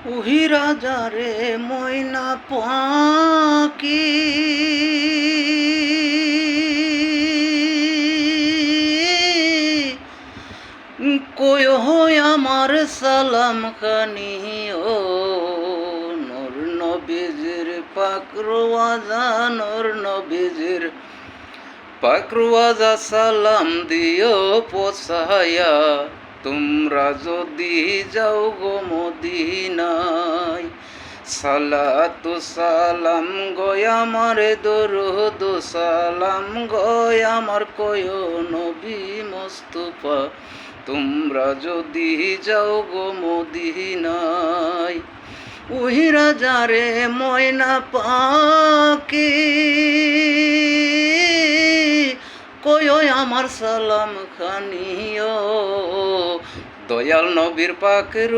উহিরা যারে ময়না পাখি কয় আমার সালাম খানি ও নূর নবীজির পাকরওয়াজা নূর নবীজির পাকরওয়াজা সালাম দিও পোছায়া তোমরা যদি যাও গো মদিনায় সালাতু সালাম গয় আমার দরুদ সালাম গয় আমার কয় নবী মুস্তাফা তোমরা যদি যাও গো মদিনায় উহিরা যারে ময়না পাখি কয় আমার সালাম খানিও দয়াল নবীর পাকের